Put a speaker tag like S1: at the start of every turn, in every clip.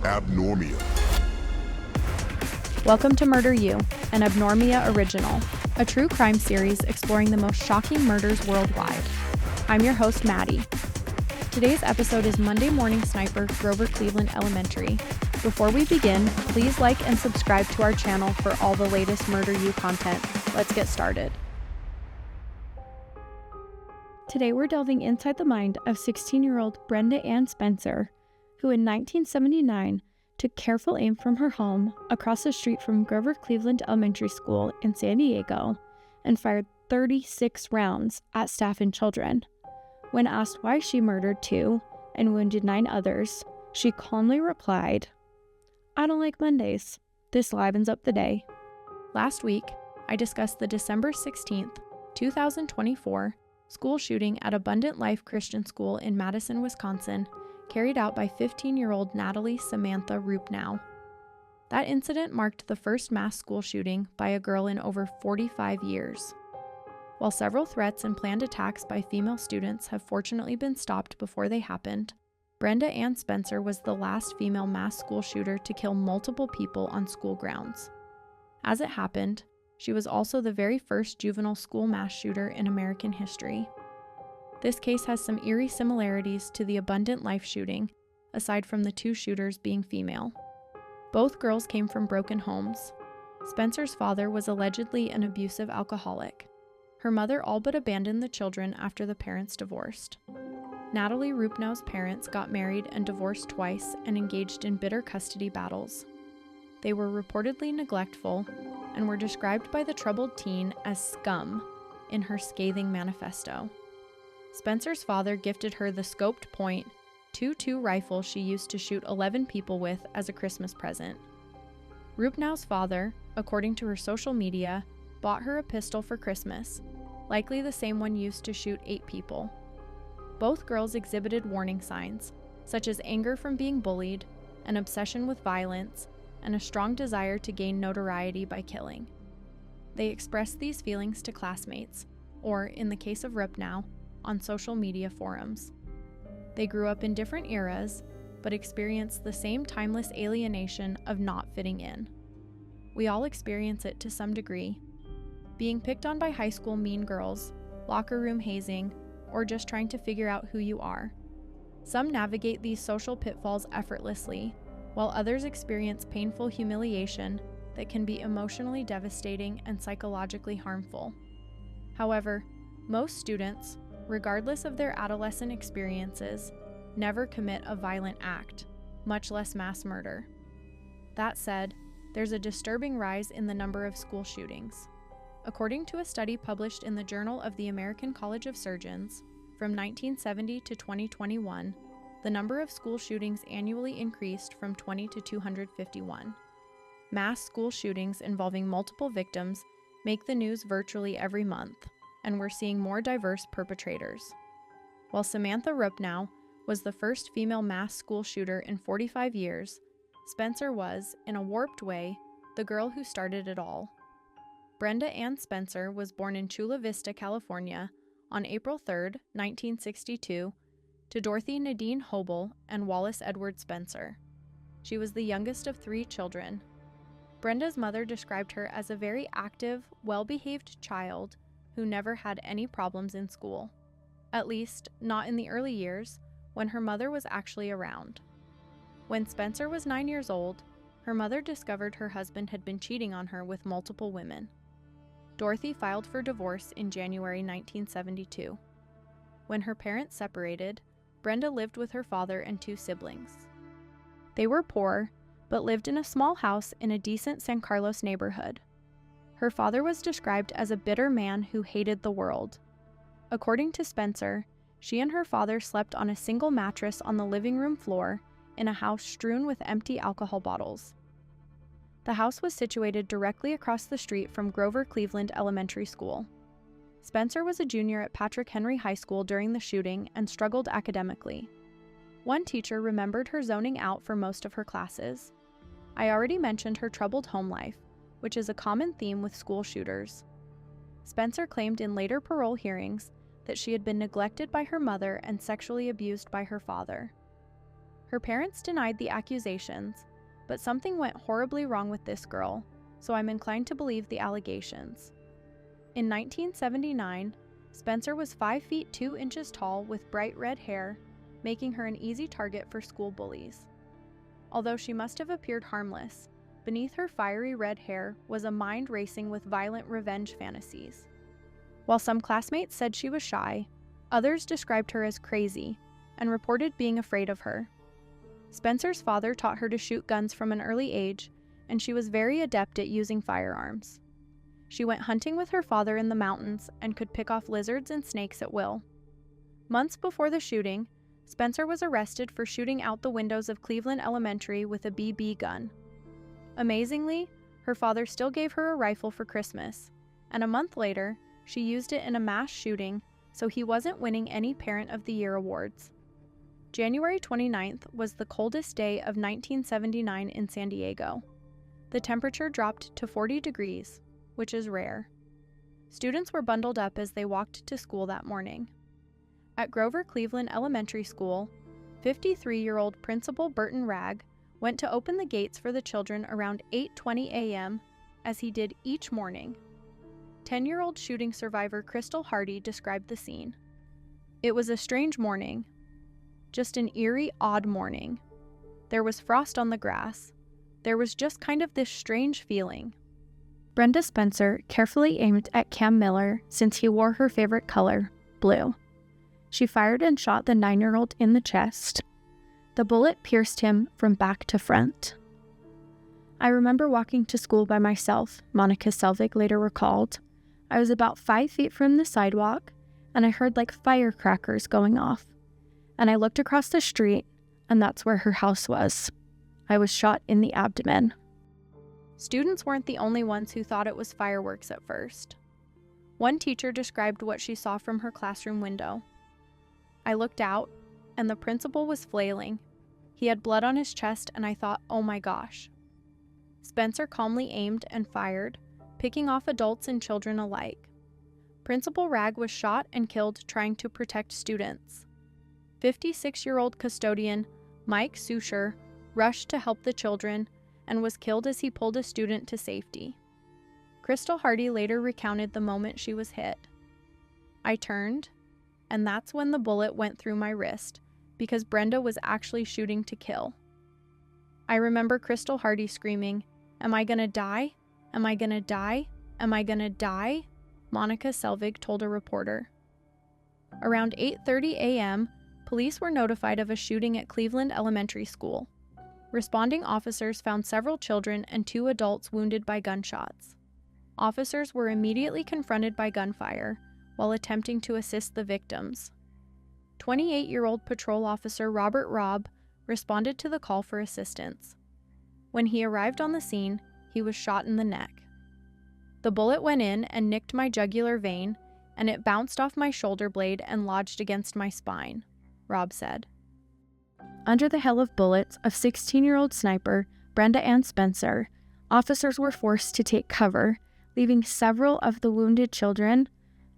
S1: Abnormia.
S2: Welcome to Murder You, an Abnormia original, a true crime series exploring the most shocking murders worldwide. I'm your host, Maddie. Today's episode is Monday Morning Sniper, Grover Cleveland Elementary. Before we begin, please like and subscribe to our channel for all the latest Murder You content. Let's get started. Today we're delving inside the mind of 16-year-old Brenda Ann Spencer, who in 1979 took careful aim from her home across the street from Grover Cleveland Elementary School in San Diego and fired 36 rounds at staff and children. When asked why she murdered 2 and wounded 9 others, she calmly replied, "I don't like Mondays. This livens up the day." Last week, I discussed the December 16th, 2024 school shooting at Abundant Life Christian School in Madison, Wisconsin, carried out by 15-year-old Natalie Samantha Rupnow. That incident marked the first mass school shooting by a girl in over 45 years. While several threats and planned attacks by female students have fortunately been stopped before they happened, Brenda Ann Spencer was the last female mass school shooter to kill multiple people on school grounds. As it happened, she was also the very first juvenile school mass shooter in American history. This case has some eerie similarities to the Abundant Life shooting, aside from the 2 shooters being female. Both girls came from broken homes. Spencer's father was allegedly an abusive alcoholic. Her mother all but abandoned the children after the parents divorced. Natalie Rupnow's parents got married and divorced twice and engaged in bitter custody battles. They were reportedly neglectful and were described by the troubled teen as scum in her scathing manifesto. Spencer's father gifted her the scoped point .22 rifle she used to shoot 11 people with as a Christmas present. Rupnow's father, according to her social media, bought her a pistol for Christmas, likely the same one used to shoot 8 people. Both girls exhibited warning signs, such as anger from being bullied, an obsession with violence, and a strong desire to gain notoriety by killing. They expressed these feelings to classmates, or, in the case of Rupnow, on social media forums. They grew up in different eras, but experienced the same timeless alienation of not fitting in. We all experience it to some degree. Being picked on by high school mean girls, locker room hazing, or just trying to figure out who you are. Some navigate these social pitfalls effortlessly, while others experience painful humiliation that can be emotionally devastating and psychologically harmful. However, most students, regardless of their adolescent experiences, never commit a violent act, much less mass murder. That said, there's a disturbing rise in the number of school shootings. According to a study published in the Journal of the American College of Surgeons, from 1970 to 2021, the number of school shootings annually increased from 20 to 251. Mass school shootings involving multiple victims make the news virtually every month, and we're seeing more diverse perpetrators. While Samantha Rupnow was the first female mass school shooter in 45 years, Spencer was, in a warped way, the girl who started it all. Brenda Ann Spencer was born in Chula Vista, California, on April 3, 1962, to Dorothy Nadine Hobel and Wallace Edward Spencer. She was the youngest of 3 children. Brenda's mother described her as a very active, well-behaved child who never had any problems in school, at least not in the early years when her mother was actually around. When Spencer was 9 years old, her mother discovered her husband had been cheating on her with multiple women. Dorothy filed for divorce in January 1972. When her parents separated, Brenda lived with her father and 2 siblings. They were poor, but lived in a small house in a decent San Carlos neighborhood. Her father was described as a bitter man who hated the world. According to Spencer, she and her father slept on a single mattress on the living room floor in a house strewn with empty alcohol bottles. The house was situated directly across the street from Grover Cleveland Elementary School. Spencer was a junior at Patrick Henry High School during the shooting and struggled academically. One teacher remembered her zoning out for most of her classes. I already mentioned her troubled home life, which is a common theme with school shooters. Spencer claimed in later parole hearings that she had been neglected by her mother and sexually abused by her father. Her parents denied the accusations, but something went horribly wrong with this girl, so I'm inclined to believe the allegations. In 1979, Spencer was 5 feet 2 inches tall with bright red hair, making her an easy target for school bullies. Although she must have appeared harmless, beneath her fiery red hair was a mind racing with violent revenge fantasies. While some classmates said she was shy, others described her as crazy and reported being afraid of her. Spencer's father taught her to shoot guns from an early age, and she was very adept at using firearms. She went hunting with her father in the mountains and could pick off lizards and snakes at will. Months before the shooting, Spencer was arrested for shooting out the windows of Cleveland Elementary with a BB gun. Amazingly, her father still gave her a rifle for Christmas, and a month later, she used it in a mass shooting, so he wasn't winning any Parent of the Year awards. January 29th was the coldest day of 1979 in San Diego. The temperature dropped to 40 degrees, which is rare. Students were bundled up as they walked to school that morning. At Grover Cleveland Elementary School, 53-year-old Principal Burton Ragg went to open the gates for the children around 8:20 a.m., as he did each morning. 10-year-old shooting survivor Crystal Hardy described the scene. It was a strange morning. Just an eerie, odd morning. There was frost on the grass. There was just kind of this strange feeling. Brenda Spencer carefully aimed at Cam Miller since he wore her favorite color, blue. She fired and shot the 9-year-old in the chest. The bullet pierced him from back to front. I remember walking to school by myself, Monica Selvig later recalled. I was about 5 feet from the sidewalk, and I heard like firecrackers going off. And I looked across the street, and that's where her house was. I was shot in the abdomen. Students weren't the only ones who thought it was fireworks at first. One teacher described what she saw from her classroom window. I looked out, and the principal was flailing. He had blood on his chest, and I thought, oh my gosh. Spencer calmly aimed and fired, picking off adults and children alike. Principal Ragg was shot and killed trying to protect students. 56-year-old custodian Mike Sucher rushed to help the children and was killed as he pulled a student to safety. Crystal Hardy later recounted the moment she was hit. I turned, and that's when the bullet went through my wrist, because Brenda was actually shooting to kill. I remember Crystal Hardy screaming, "Am I gonna die? Am I gonna die? Am I gonna die?" Monica Selvig told a reporter. Around 8:30 a.m., police were notified of a shooting at Cleveland Elementary School. Responding officers found several children and 2 adults wounded by gunshots. Officers were immediately confronted by gunfire while attempting to assist the victims. 28-year-old patrol officer Robert Robb responded to the call for assistance. When he arrived on the scene, he was shot in the neck. The bullet went in and nicked my jugular vein, and it bounced off my shoulder blade and lodged against my spine, Robb said. Under the hail of bullets of 16-year-old sniper Brenda Ann Spencer, officers were forced to take cover, leaving several of the wounded children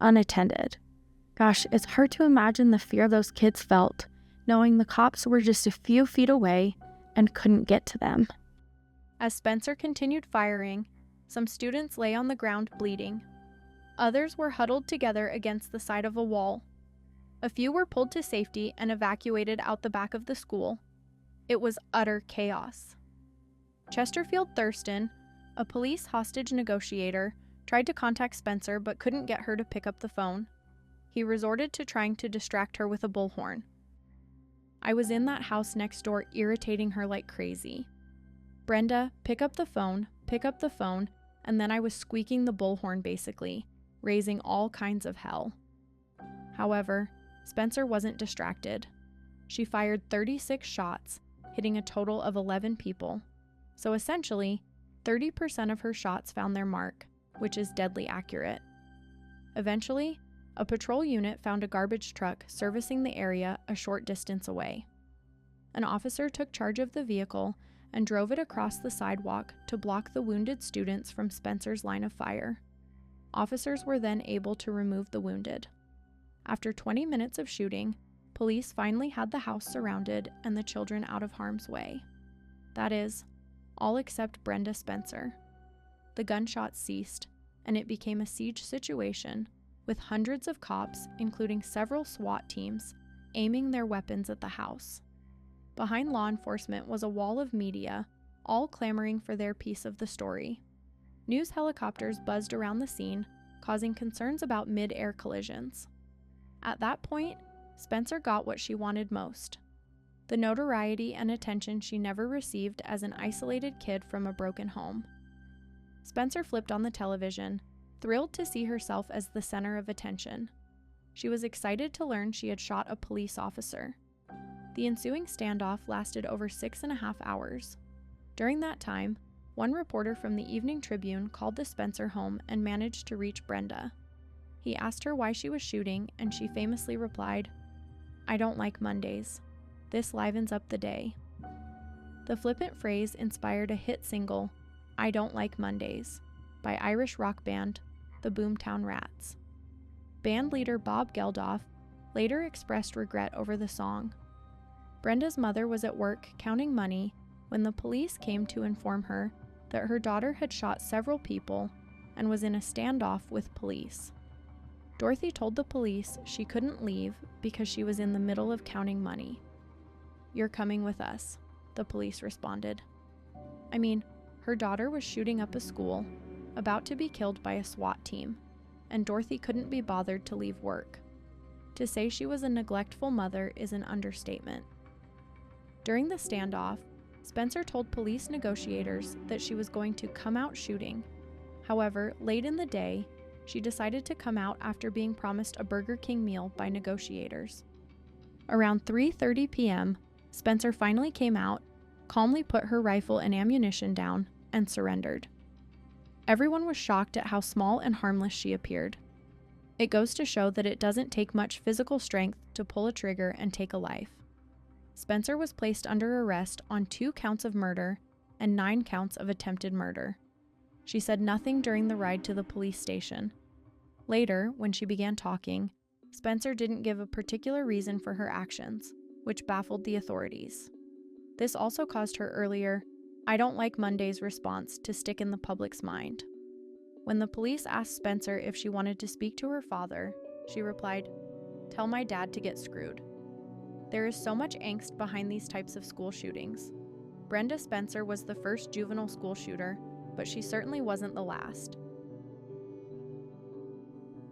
S2: unattended. Gosh, it's hard to imagine the fear those kids felt, knowing the cops were just a few feet away and couldn't get to them. As Spencer continued firing, some students lay on the ground bleeding. Others were huddled together against the side of a wall. A few were pulled to safety and evacuated out the back of the school. It was utter chaos. Chesterfield Thurston, a police hostage negotiator, tried to contact Spencer but couldn't get her to pick up the phone. He resorted to trying to distract her with a bullhorn. I was in that house next door irritating her like crazy. Brenda, pick up the phone, and then I was squeaking the bullhorn basically, raising all kinds of hell. However, Spencer wasn't distracted. She fired 36 shots, hitting a total of 11 people. So essentially, 30% of her shots found their mark, which is deadly accurate. Eventually, a patrol unit found a garbage truck servicing the area a short distance away. An officer took charge of the vehicle and drove it across the sidewalk to block the wounded students from Spencer's line of fire. Officers were then able to remove the wounded. After 20 minutes of shooting, police finally had the house surrounded and the children out of harm's way. That is, all except Brenda Spencer. The gunshots ceased, and it became a siege situation, with hundreds of cops, including several SWAT teams, aiming their weapons at the house. Behind law enforcement was a wall of media, all clamoring for their piece of the story. News helicopters buzzed around the scene, causing concerns about mid-air collisions. At that point, Spencer got what she wanted most: the notoriety and attention she never received as an isolated kid from a broken home. Spencer flipped on the television, thrilled to see herself as the center of attention. She was excited to learn she had shot a police officer. The ensuing standoff lasted over 6.5 hours. During that time, one reporter from the Evening Tribune called the Spencer home and managed to reach Brenda. He asked her why she was shooting, and she famously replied, "I don't like Mondays. This livens up the day." The flippant phrase inspired a hit single, "I Don't Like Mondays," by Irish rock band the Boomtown Rats. Band leader Bob Geldof later expressed regret over the song. Brenda's mother was at work counting money when the police came to inform her that her daughter had shot several people and was in a standoff with police. Dorothy told the police she couldn't leave because she was in the middle of counting money. "You're coming with us," the police responded. I mean, her daughter was shooting up a school, about to be killed by a SWAT team, and Dorothy couldn't be bothered to leave work. To say she was a neglectful mother is an understatement. During the standoff, Spencer told police negotiators that she was going to come out shooting. However, late in the day, she decided to come out after being promised a Burger King meal by negotiators. Around 3:30 p.m., Spencer finally came out, calmly put her rifle and ammunition down, and surrendered. Everyone was shocked at how small and harmless she appeared. It goes to show that it doesn't take much physical strength to pull a trigger and take a life. Spencer was placed under arrest on 2 counts of murder and 9 counts of attempted murder. She said nothing during the ride to the police station. Later, when she began talking, Spencer didn't give a particular reason for her actions, which baffled the authorities. This also caused her earlier, "I don't like Mondays" response to stick in the public's mind. When the police asked Spencer if she wanted to speak to her father, she replied, "Tell my dad to get screwed." There is so much angst behind these types of school shootings. Brenda Spencer was the first juvenile school shooter, but she certainly wasn't the last.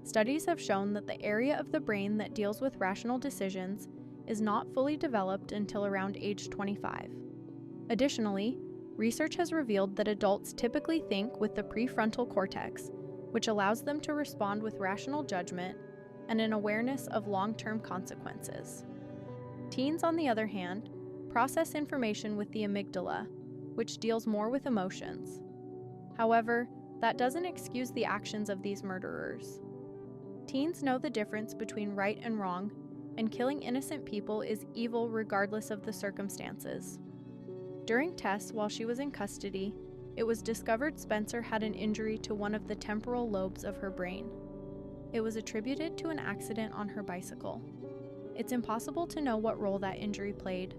S2: Studies have shown that the area of the brain that deals with rational decisions is not fully developed until around age 25. Additionally, research has revealed that adults typically think with the prefrontal cortex, which allows them to respond with rational judgment and an awareness of long-term consequences. Teens, on the other hand, process information with the amygdala, which deals more with emotions. However, that doesn't excuse the actions of these murderers. Teens know the difference between right and wrong, and killing innocent people is evil regardless of the circumstances. During tests while she was in custody, it was discovered Spencer had an injury to one of the temporal lobes of her brain. It was attributed to an accident on her bicycle. It's impossible to know what role that injury played,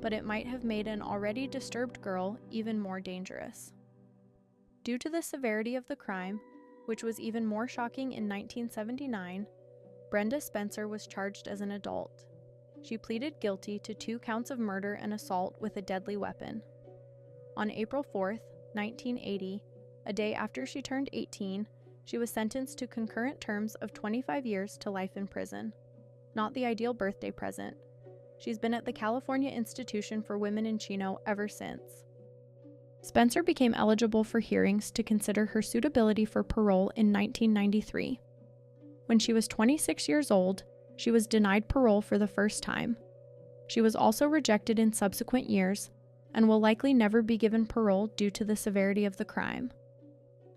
S2: but it might have made an already disturbed girl even more dangerous. Due to the severity of the crime, which was even more shocking in 1979, Brenda Spencer was charged as an adult. She pleaded guilty to 2 counts of murder and assault with a deadly weapon. On April 4, 1980, a day after she turned 18, she was sentenced to concurrent terms of 25 years to life in prison. Not the ideal birthday present. She's been at the California Institution for Women in Chino ever since. Spencer became eligible for hearings to consider her suitability for parole in 1993. When she was 26 years old, she was denied parole for the first time. She was also rejected in subsequent years and will likely never be given parole due to the severity of the crime.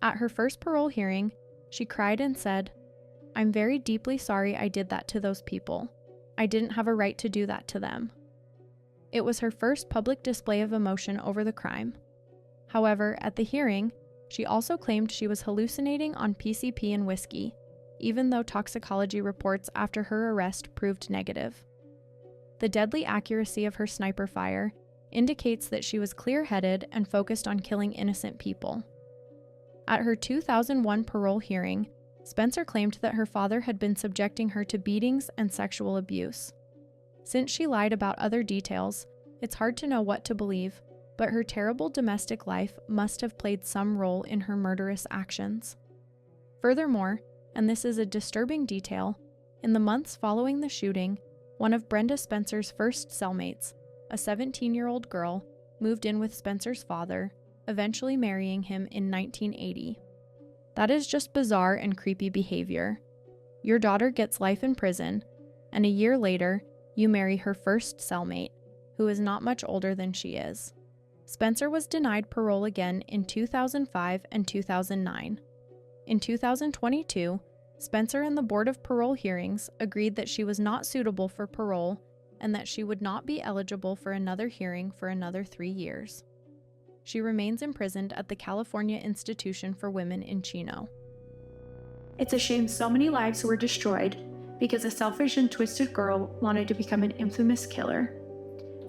S2: At her first parole hearing, she cried and said, "I'm very deeply sorry I did that to those people. I didn't have a right to do that to them." It was her first public display of emotion over the crime. However, at the hearing, she also claimed she was hallucinating on PCP and whiskey, even though toxicology reports after her arrest proved negative. The deadly accuracy of her sniper fire indicates that she was clear-headed and focused on killing innocent people. At her 2001 parole hearing, Spencer claimed that her father had been subjecting her to beatings and sexual abuse. Since she lied about other details, it's hard to know what to believe, but her terrible domestic life must have played some role in her murderous actions. Furthermore, and this is a disturbing detail, in the months following the shooting, one of Brenda Spencer's first cellmates, a 17-year-old girl, moved in with Spencer's father, eventually marrying him in 1980. That is just bizarre and creepy behavior. Your daughter gets life in prison, and a year later, you marry her first cellmate, who is not much older than she is. Spencer was denied parole again in 2005 and 2009. In 2022, Spencer and the Board of Parole Hearings agreed that she was not suitable for parole and that she would not be eligible for another hearing for another 3 years. She remains imprisoned at the California Institution for Women in Chino.
S1: It's a shame so many lives were destroyed because a selfish and twisted girl wanted to become an infamous killer.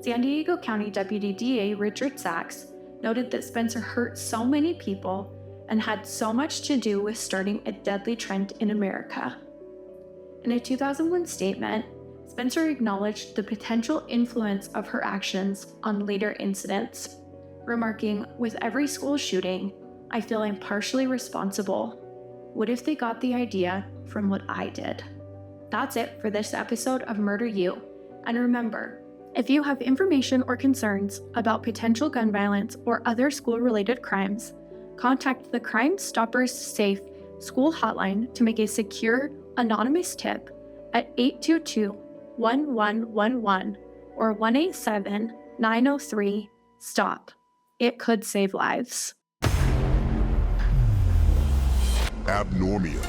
S1: San Diego County Deputy DA Richard Sachs noted that Spencer hurt so many people and had so much to do with starting a deadly trend in America. In a 2001 statement, Spencer acknowledged the potential influence of her actions on later incidents, remarking, "With every school shooting, I feel I'm partially responsible. What if they got the idea from what I did?" That's it for this episode of Murder You. And remember, if you have information or concerns about potential gun violence or other school-related crimes, contact the Crime Stoppers Safe school hotline to make a secure, anonymous tip at 822-1111 or 187-903-STOP. It could save lives.
S3: Abnormia.